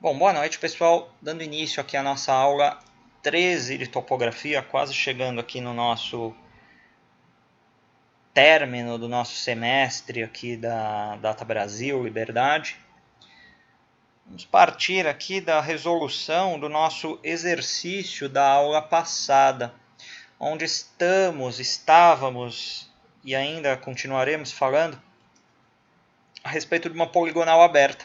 Bom, boa noite, pessoal. Dando início aqui à nossa aula 13 de topografia, quase chegando aqui no nosso término do nosso semestre aqui da Data Brasil, Liberdade. Vamos partir aqui da resolução do nosso exercício da aula passada, onde estávamos e ainda continuaremos falando a respeito de uma poligonal aberta.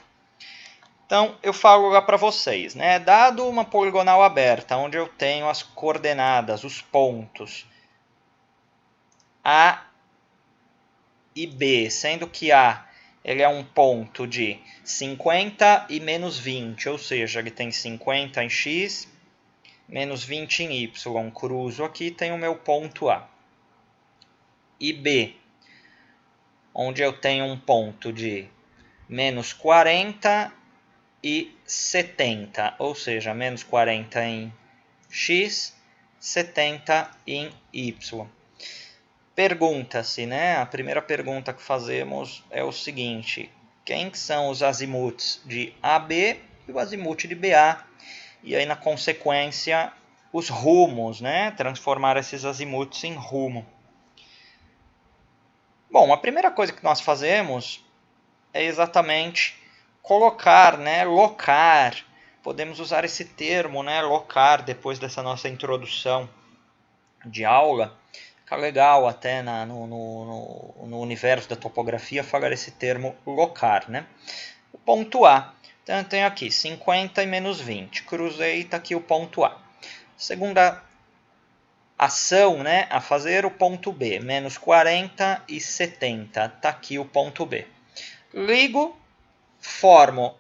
Então, eu falo lá para vocês, né? Dado uma poligonal aberta, onde eu tenho as coordenadas, os pontos A e B, sendo que A ele é um ponto de 50 e menos 20, ou seja, ele tem 50 em X, menos 20 em Y. Cruzo aqui, tem o meu ponto A. E B, onde eu tenho um ponto de menos 40 e 70, ou seja, menos 40 em X, 70 em Y. Pergunta-se, né? A primeira pergunta que fazemos é o seguinte: quem são os azimuths de AB e o azimuth de BA? E aí, na consequência, os rumos, né? Transformar esses azimuths em rumo. Bom, a primeira coisa que nós fazemos é exatamente colocar, né? Locar. Podemos usar esse termo, né? Locar, depois dessa nossa introdução de aula. Fica legal até no universo da topografia falar esse termo locar, né? O ponto A. Então eu tenho aqui 50 e menos 20. Cruzei, está aqui o ponto A. Segunda ação, né, a fazer, o ponto B. Menos 40 e 70. Está aqui o ponto B. Ligo, formo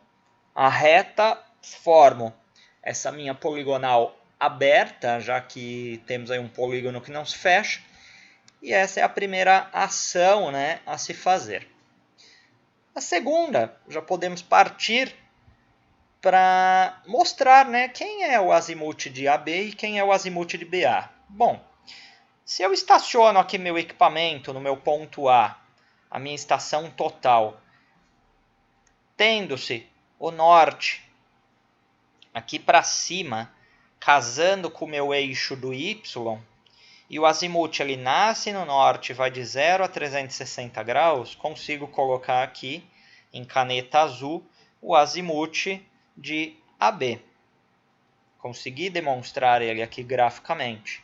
a reta, formo essa minha poligonal aberta, já que temos aí um polígono que não se fecha. E essa é a primeira ação, né, a se fazer. A segunda, já podemos partir para mostrar, né, quem é o azimuth de AB e quem é o azimuth de BA. Bom, se eu estaciono aqui meu equipamento no meu ponto A, a minha estação total, tendo-se o norte aqui para cima, casando com o meu eixo do Y, e o azimuth ele nasce no norte, vai de 0 a 360 graus, consigo colocar aqui em caneta azul o azimuth de AB. Consegui demonstrar ele aqui graficamente.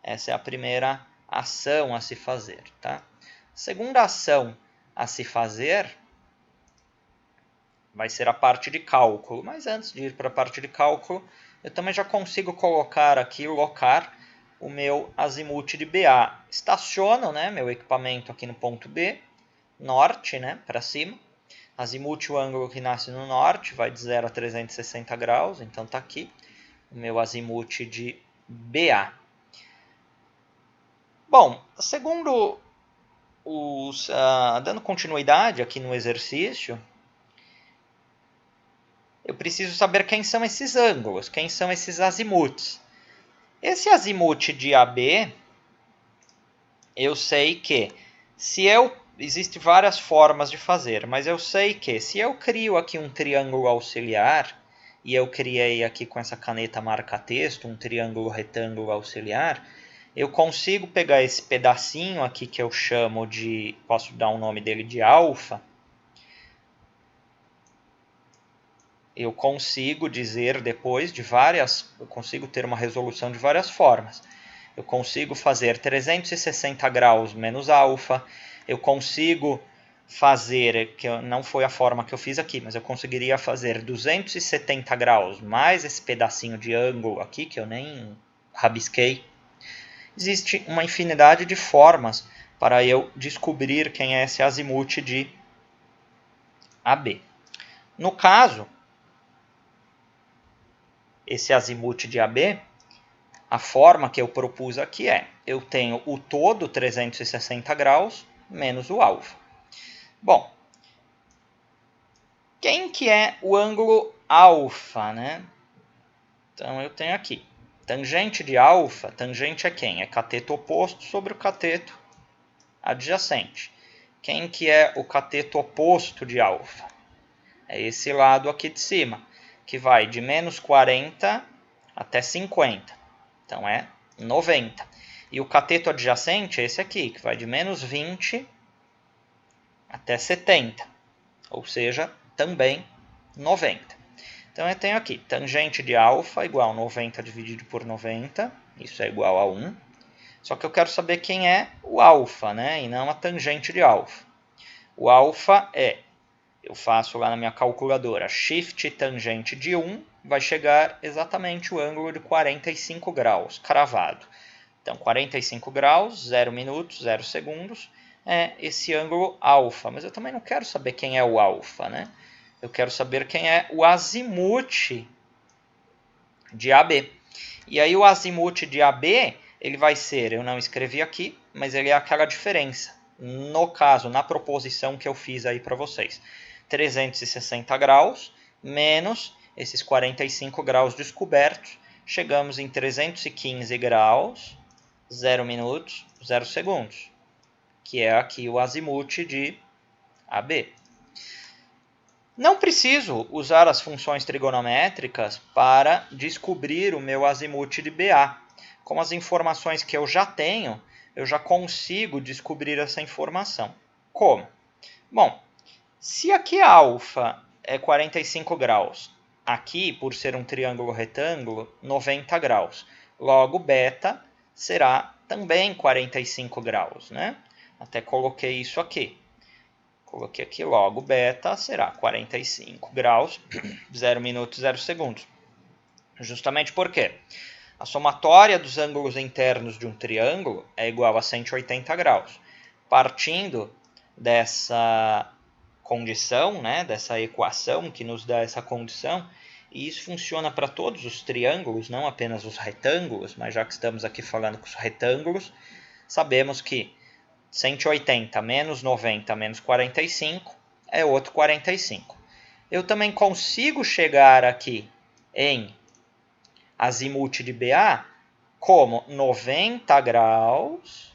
Essa é a primeira ação a se fazer. Tá? Segunda ação a se fazer vai ser a parte de cálculo. Mas antes de ir para a parte de cálculo, eu também já consigo colocar aqui, locar o meu azimuth de BA. Estaciono, né, meu equipamento aqui no ponto B, norte, né, para cima. Azimuth, o ângulo que nasce no norte, vai de 0 a 360 graus, então está aqui o meu azimuth de BA. Bom, segundo dando continuidade aqui no exercício, eu preciso saber quem são esses ângulos, quem são esses azimuths. Esse azimuth de AB, eu sei que existem várias formas de fazer, mas eu sei que se eu crio aqui um triângulo auxiliar, e eu criei aqui com essa caneta marca-texto um triângulo retângulo auxiliar, eu consigo pegar esse pedacinho aqui que eu chamo de, posso dar o nome dele de alfa, eu consigo dizer depois eu consigo ter uma resolução de várias formas. Eu consigo fazer 360 graus menos alfa, eu consigo fazer, que não foi a forma que eu fiz aqui, mas eu conseguiria fazer 270 graus mais esse pedacinho de ângulo aqui, que eu nem rabisquei. Existe uma infinidade de formas para eu descobrir quem é esse azimuth de AB. No caso, esse azimuth de AB, a forma que eu propus aqui é, eu tenho o todo 360 graus menos o alfa. Bom, quem que é o ângulo alfa, né? Então eu tenho aqui, tangente de alfa, tangente é quem? É cateto oposto sobre o cateto adjacente. Quem que é o cateto oposto de alfa? É esse lado aqui de cima. que vai de menos 40 até 50. Então, é 90. E o cateto adjacente é esse aqui, que vai de menos 20 até 70. Ou seja, também 90. Então, eu tenho aqui tangente de alfa igual a 90 dividido por 90. Isso é igual a 1. Só que eu quero saber quem é o alfa, né? E não a tangente de alfa. O alfa é, eu faço lá na minha calculadora, shift tangente de 1, vai chegar exatamente o ângulo de 45 graus, cravado. Então, 45 graus, 0 minutos, 0 segundos, é esse ângulo alfa. Mas eu também não quero saber quem é o alfa, né? Eu quero saber quem é o azimute de AB. E aí o azimute de AB, ele vai ser, eu não escrevi aqui, mas ele é aquela diferença. No caso, na proposição que eu fiz aí para vocês. 360 graus menos esses 45 graus descobertos. Chegamos em 315 graus, 0 minutos, 0 segundos. Que é aqui o azimute de AB. Não preciso usar as funções trigonométricas para descobrir o meu azimute de BA. Com as informações que eu já tenho, eu já consigo descobrir essa informação. Como? Bom, se aqui a alfa é 45 graus, aqui, por ser um triângulo retângulo, 90 graus. Logo, beta será também 45 graus, né? Até coloquei isso aqui. Coloquei aqui logo, beta será 45 graus, 0 minutos, 0 segundos. Justamente porque a somatória dos ângulos internos de um triângulo é igual a 180 graus. Partindo dessa condição, né, dessa equação que nos dá essa condição, e isso funciona para todos os triângulos, não apenas os retângulos, mas já que estamos aqui falando com os retângulos, sabemos que 180 menos 90 menos 45 é outro 45. Eu também consigo chegar aqui em azimute de BA como 90 graus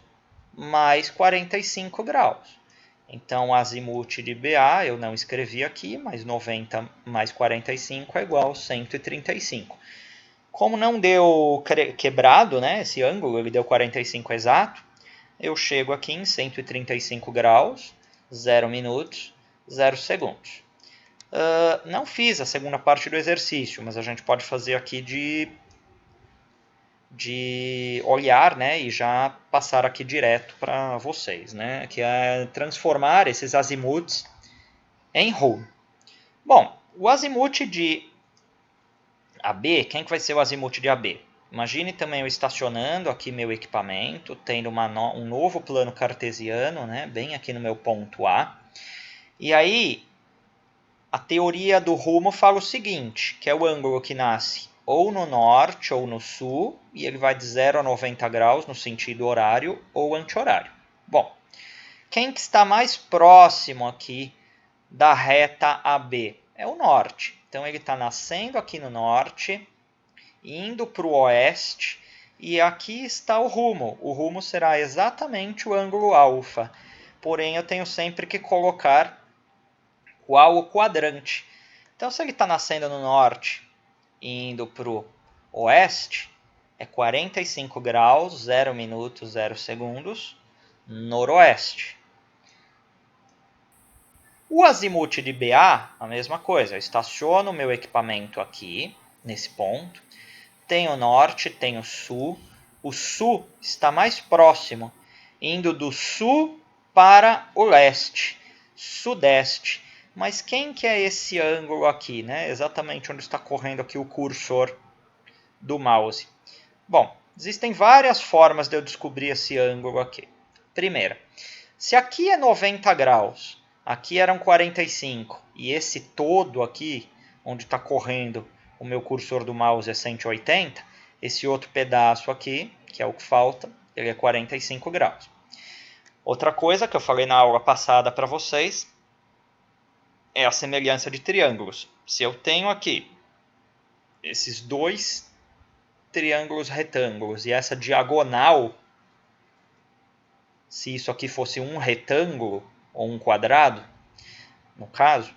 mais 45 graus. Então, azimute de BA, eu não escrevi aqui, mas 90 mais 45 é igual a 135. Como não deu quebrado, né, esse ângulo, ele deu 45 exato, eu chego aqui em 135 graus, 0 minutos, 0 segundos. Não fiz a segunda parte do exercício, mas a gente pode fazer aqui de olhar, né, e já passar aqui direto para vocês, né, que é transformar esses azimutes em rumo. Bom, o azimute de AB, quem que vai ser o azimute de AB? Imagine também eu estacionando aqui meu equipamento, tendo um novo plano cartesiano, né, bem aqui no meu ponto A. E aí, a teoria do rumo fala o seguinte, que é o ângulo que nasce ou no norte ou no sul, e ele vai de 0 a 90 graus no sentido horário ou anti-horário. Bom, quem que está mais próximo aqui da reta AB? É o norte. Então, ele está nascendo aqui no norte, indo para o oeste, e aqui está o rumo. O rumo será exatamente o ângulo alfa. Porém, eu tenho sempre que colocar qual o quadrante. Então, se ele está nascendo no norte e indo para o oeste, é 45 graus, 0 minutos, 0 segundos, noroeste. O azimute de BA, a mesma coisa. Eu estaciono o meu equipamento aqui, nesse ponto. Tem o norte, tem o sul. O sul está mais próximo, indo do sul para o leste, sudeste. Mas quem que é esse ângulo aqui, né? Exatamente onde está correndo aqui o cursor do mouse. Bom, existem várias formas de eu descobrir esse ângulo aqui. Primeira, se aqui é 90 graus, aqui eram 45, e esse todo aqui, onde está correndo o meu cursor do mouse é 180, esse outro pedaço aqui, que é o que falta, ele é 45 graus. Outra coisa que eu falei na aula passada para vocês é a semelhança de triângulos. Se eu tenho aqui esses dois triângulos retângulos e essa diagonal, se isso aqui fosse um retângulo ou um quadrado, no caso,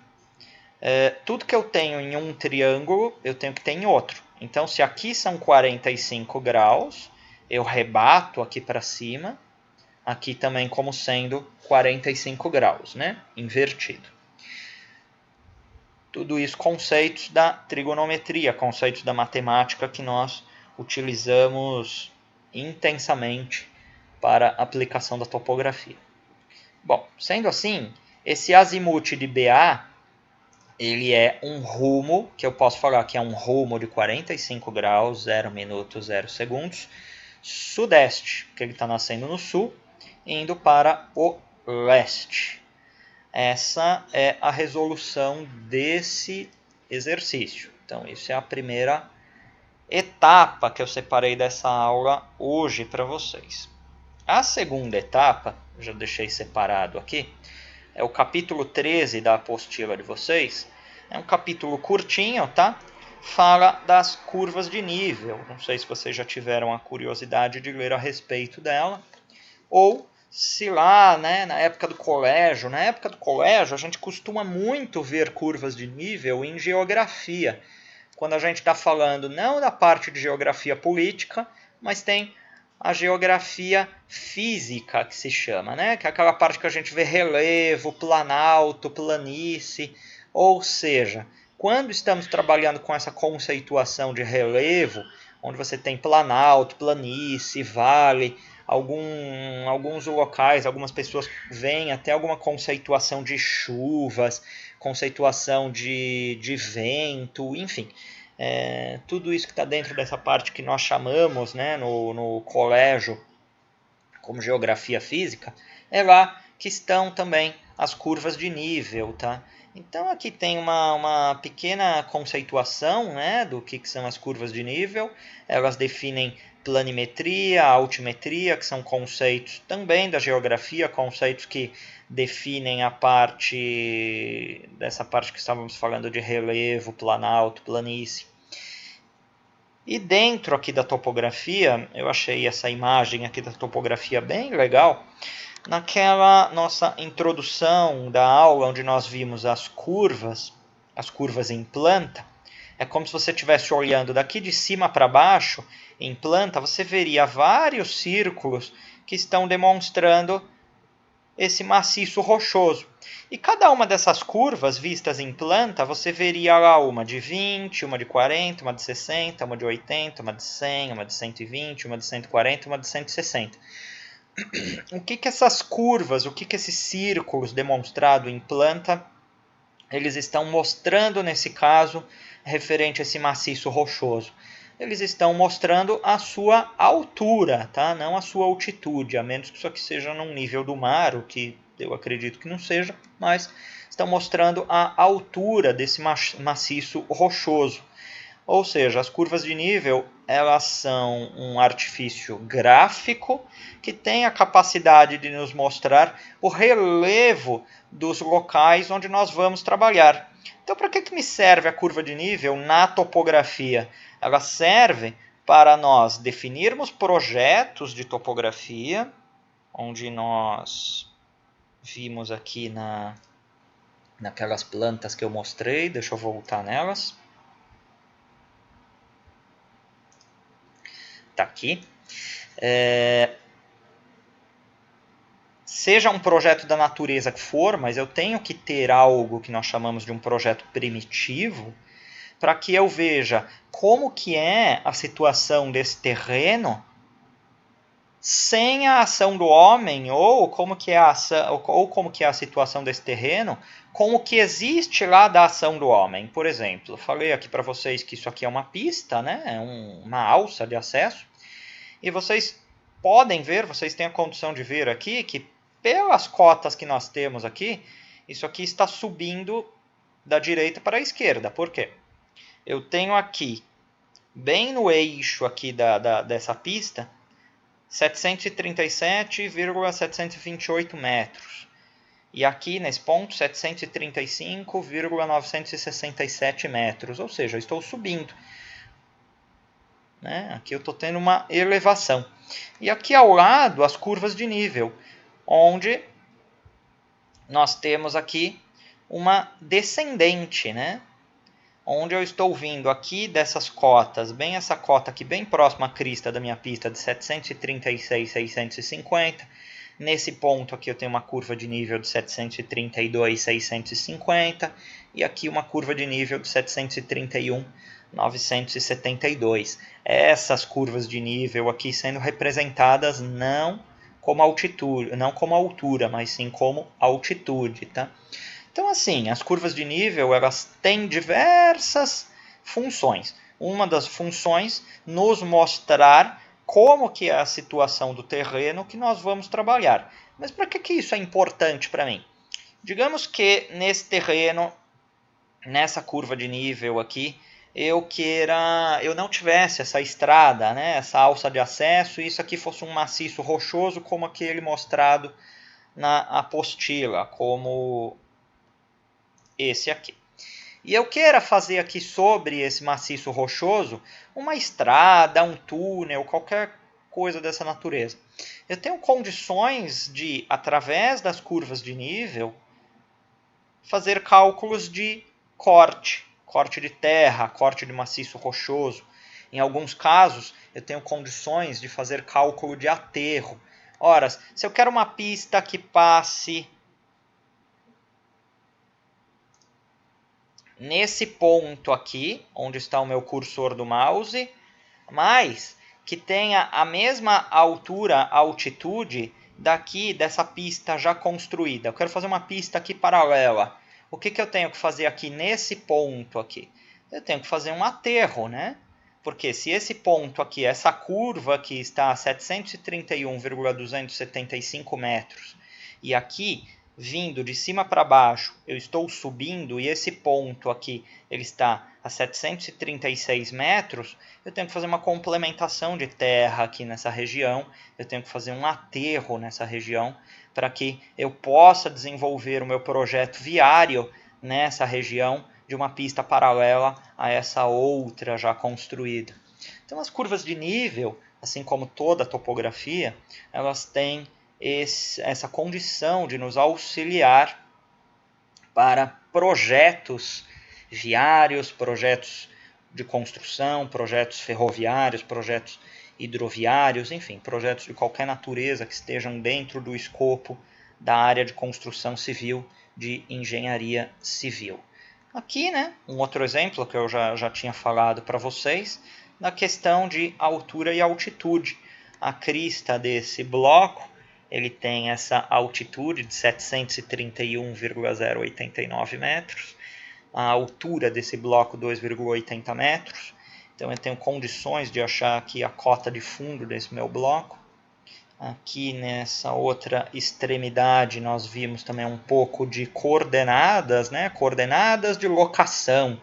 Tudo que eu tenho em um triângulo, eu tenho que ter em outro. Então, se aqui são 45 graus, eu rebato aqui para cima, aqui também como sendo 45 graus, né? Invertido. Tudo isso conceitos da trigonometria, conceitos da matemática que nós utilizamos intensamente para a aplicação da topografia. Bom, sendo assim, esse azimuth de BA, ele é um rumo, que eu posso falar que é um rumo de 45 graus, 0 minutos, 0 segundos, sudeste, porque ele está nascendo no sul, indo para o leste. Essa é a resolução desse exercício. Então, isso é a primeira etapa que eu separei dessa aula hoje para vocês. A segunda etapa, já deixei separado aqui, é o capítulo 13 da apostila de vocês. É um capítulo curtinho, tá? Fala das curvas de nível. Não sei se vocês já tiveram a curiosidade de ler a respeito dela. Ou se lá, né, na época do colégio. Na época do colégio, a gente costuma muito ver curvas de nível em geografia. Quando a gente está falando não da parte de geografia política, mas tem a geografia física, que se chama, né? Que é aquela parte que a gente vê relevo, planalto, planície. Ou seja, quando estamos trabalhando com essa conceituação de relevo, onde você tem planalto, planície, vale, alguns locais, algumas pessoas veem até alguma conceituação de chuvas, conceituação de vento, enfim. Tudo isso que está dentro dessa parte que nós chamamos, né, no colégio como geografia física, é lá que estão também as curvas de nível, tá? Então aqui tem uma pequena conceituação, né, do que são as curvas de nível. Elas definem planimetria, altimetria, que são conceitos também da geografia, conceitos que definem a dessa parte que estávamos falando de relevo, planalto, planície. E dentro aqui da topografia, eu achei essa imagem aqui da topografia bem legal. Naquela nossa introdução da aula, onde nós vimos as curvas em planta, é como se você estivesse olhando daqui de cima para baixo, em planta, você veria vários círculos que estão demonstrando esse maciço rochoso. E cada uma dessas curvas vistas em planta, você veria lá uma de 20, uma de 40, uma de 60, uma de 80, uma de 100, uma de 120, uma de 140, uma de 160. O que essas curvas, o que esses círculos demonstrados em planta, eles estão mostrando nesse caso, referente a esse maciço rochoso? Eles estão mostrando a sua altura, tá? Não a sua altitude, a menos que isso aqui seja num nível do mar, o que eu acredito que não seja, mas estão mostrando a altura desse maciço rochoso. Ou seja, as curvas de nível, elas são um artifício gráfico que tem a capacidade de nos mostrar o relevo dos locais onde nós vamos trabalhar. Então, para que me serve a curva de nível na topografia? Ela serve para nós definirmos projetos de topografia, onde nós vimos aqui naquelas plantas que eu mostrei. Deixa eu voltar nelas. Está aqui. Seja um projeto da natureza que for, mas eu tenho que ter algo que nós chamamos de um projeto primitivo, para que eu veja como que é a situação desse terreno sem a ação do homem, ou como que é a situação desse terreno, com o que existe lá da ação do homem. Por exemplo, eu falei aqui para vocês que isso aqui é uma pista, né? É uma alça de acesso, e vocês podem ver, vocês têm a condição de ver aqui, que pelas cotas que nós temos aqui, isso aqui está subindo da direita para a esquerda. Por quê? Eu tenho aqui, bem no eixo aqui dessa pista, 737,728 metros. E aqui nesse ponto, 735,967 metros. Ou seja, eu estou subindo. Aqui eu estou tendo uma elevação. E aqui ao lado, as curvas de nível, onde nós temos aqui uma descendente, né? Onde eu estou vindo aqui dessas cotas, bem essa cota aqui bem próxima à crista da minha pista de 736,650. Nesse ponto aqui eu tenho uma curva de nível de 732,650 e aqui uma curva de nível de 731,972. Essas curvas de nível aqui sendo representadas não como altitude, não como altura, mas sim como altitude, tá? Então, assim, as curvas de nível elas têm diversas funções. Uma das funções nos mostrar como que é a situação do terreno que nós vamos trabalhar. Mas para que isso é importante para mim? Digamos que nesse terreno, nessa curva de nível aqui, eu não tivesse essa estrada, né, essa alça de acesso, e isso aqui fosse um maciço rochoso como aquele mostrado na apostila, como esse aqui. E eu queira fazer aqui sobre esse maciço rochoso uma estrada, um túnel, qualquer coisa dessa natureza. Eu tenho condições de, através das curvas de nível, fazer cálculos de corte de terra, corte de maciço rochoso. Em alguns casos, eu tenho condições de fazer cálculo de aterro. Ora, se eu quero uma pista que passe nesse ponto aqui, onde está o meu cursor do mouse, mas que tenha a mesma altura, altitude daqui dessa pista já construída. Eu quero fazer uma pista aqui paralela. O que eu tenho que fazer aqui nesse ponto aqui? Eu tenho que fazer um aterro, né? Porque se esse ponto aqui, essa curva aqui está a 731,275 metros, e aqui vindo de cima para baixo, eu estou subindo e esse ponto aqui ele está a 736 metros, eu tenho que fazer uma complementação de terra aqui nessa região, eu tenho que fazer um aterro nessa região para que eu possa desenvolver o meu projeto viário nessa região de uma pista paralela a essa outra já construída. Então as curvas de nível, assim como toda a topografia, elas têm essa condição de nos auxiliar para projetos viários, projetos de construção, projetos ferroviários, projetos hidroviários, enfim, projetos de qualquer natureza que estejam dentro do escopo da área de construção civil, de engenharia civil. Aqui, né, um outro exemplo que eu já tinha falado para vocês, na questão de altura e altitude. A crista desse bloco ele tem essa altitude de 731,089 metros, a altura desse bloco 2,80 metros. Então eu tenho condições de achar aqui a cota de fundo desse meu bloco. Aqui nessa outra extremidade nós vimos também um pouco de coordenadas, né? Coordenadas de locação.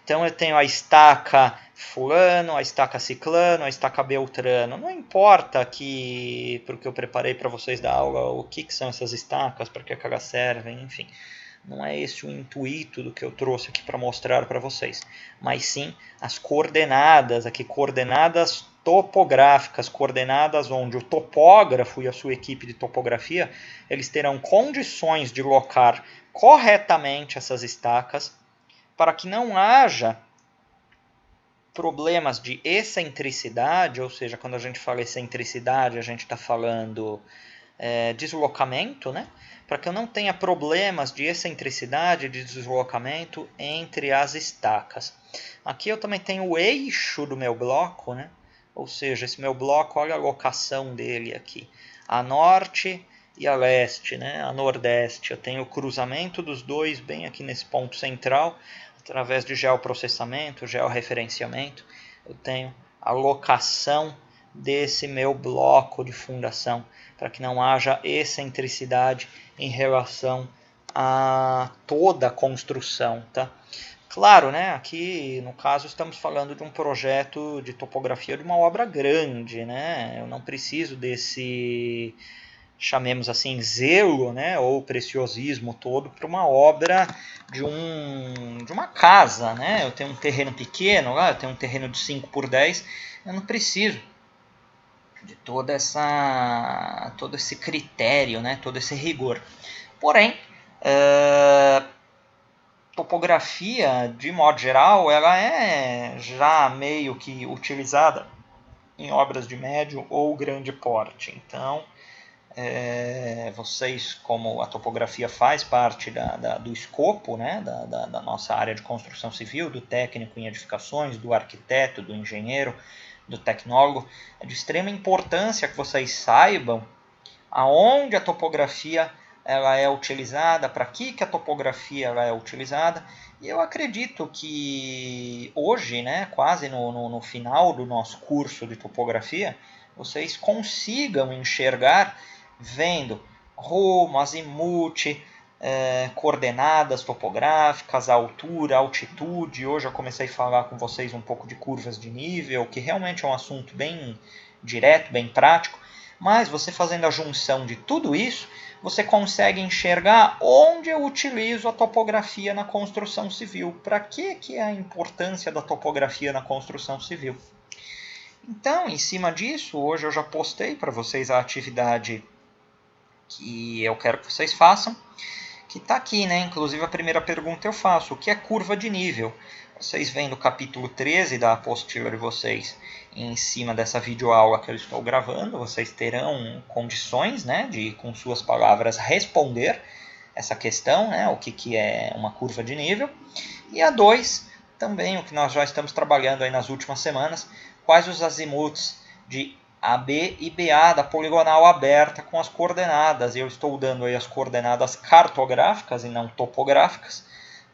Então eu tenho a estaca fulano, a estaca ciclano, a estaca beltrano. Não importa que, porque eu preparei para vocês da aula, o que são essas estacas, para que elas servem, enfim. Não é esse o intuito do que eu trouxe aqui para mostrar para vocês. Mas sim as coordenadas, aqui coordenadas topográficas, coordenadas onde o topógrafo e a sua equipe de topografia, eles terão condições de locar corretamente essas estacas para que não haja problemas de excentricidade, ou seja, quando a gente fala excentricidade, a gente está falando deslocamento, né? Para que eu não tenha problemas de excentricidade, de deslocamento entre as estacas. Aqui eu também tenho o eixo do meu bloco, né? Ou seja, esse meu bloco, olha a locação dele aqui. A norte e a leste, né? A nordeste. Eu tenho o cruzamento dos dois bem aqui nesse ponto central, através de geoprocessamento, georreferenciamento. Eu tenho a locação desse meu bloco de fundação, para que não haja excentricidade em relação a toda a construção, tá? Claro, né? Aqui no caso estamos falando de um projeto de topografia de uma obra grande, né? Eu não preciso desse, chamemos assim, zelo, né, ou preciosismo todo para uma obra de uma casa, né? Eu tenho um terreno pequeno lá, eu tenho um terreno de 5 por 10, eu não preciso de todo esse critério, né, todo esse rigor. Porém, topografia, de modo geral, ela é já meio que utilizada em obras de médio ou grande porte. Então, vocês, como a topografia faz parte do escopo, né, da nossa área de construção civil, do técnico em edificações, do arquiteto, do engenheiro, do tecnólogo, é de extrema importância que vocês saibam aonde a topografia ela é utilizada, para que a topografia ela é utilizada. E eu acredito que hoje, né, quase no final do nosso curso de topografia, vocês consigam enxergar vendo rumo, azimuth, coordenadas topográficas, altura, altitude. Hoje eu comecei a falar com vocês um pouco de curvas de nível, que realmente é um assunto bem direto, bem prático. Mas você fazendo a junção de tudo isso, você consegue enxergar onde eu utilizo a topografia na construção civil. Para que é a importância da topografia na construção civil? Então, em cima disso, hoje eu já postei para vocês a atividade que eu quero que vocês façam, que está aqui, né? Inclusive a primeira pergunta eu faço: o que é curva de nível? Vocês veem no capítulo 13 da apostila de vocês, em cima dessa videoaula que eu estou gravando, vocês terão condições, né, de, com suas palavras, responder essa questão, né, o que é uma curva de nível. E a 2, também o que nós já estamos trabalhando aí nas últimas semanas, quais os azimuths de AB e BA da poligonal aberta com as coordenadas. Eu estou dando aí as coordenadas cartográficas e não topográficas,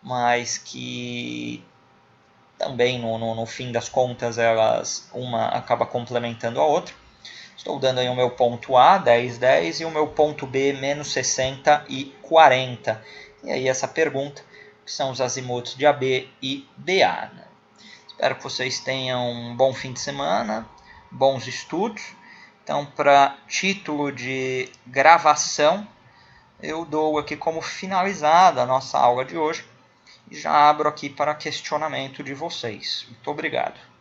mas que também no fim das contas uma acaba complementando a outra. Estou dando aí o meu ponto A, 10, 10, e o meu ponto B, menos 60 e 40. E aí essa pergunta, que são os azimuths de AB e BA. Né? Espero que vocês tenham um bom fim de semana, bons estudos. Então, para título de gravação, eu dou aqui como finalizada a nossa aula de hoje e já abro aqui para questionamento de vocês. Muito obrigado.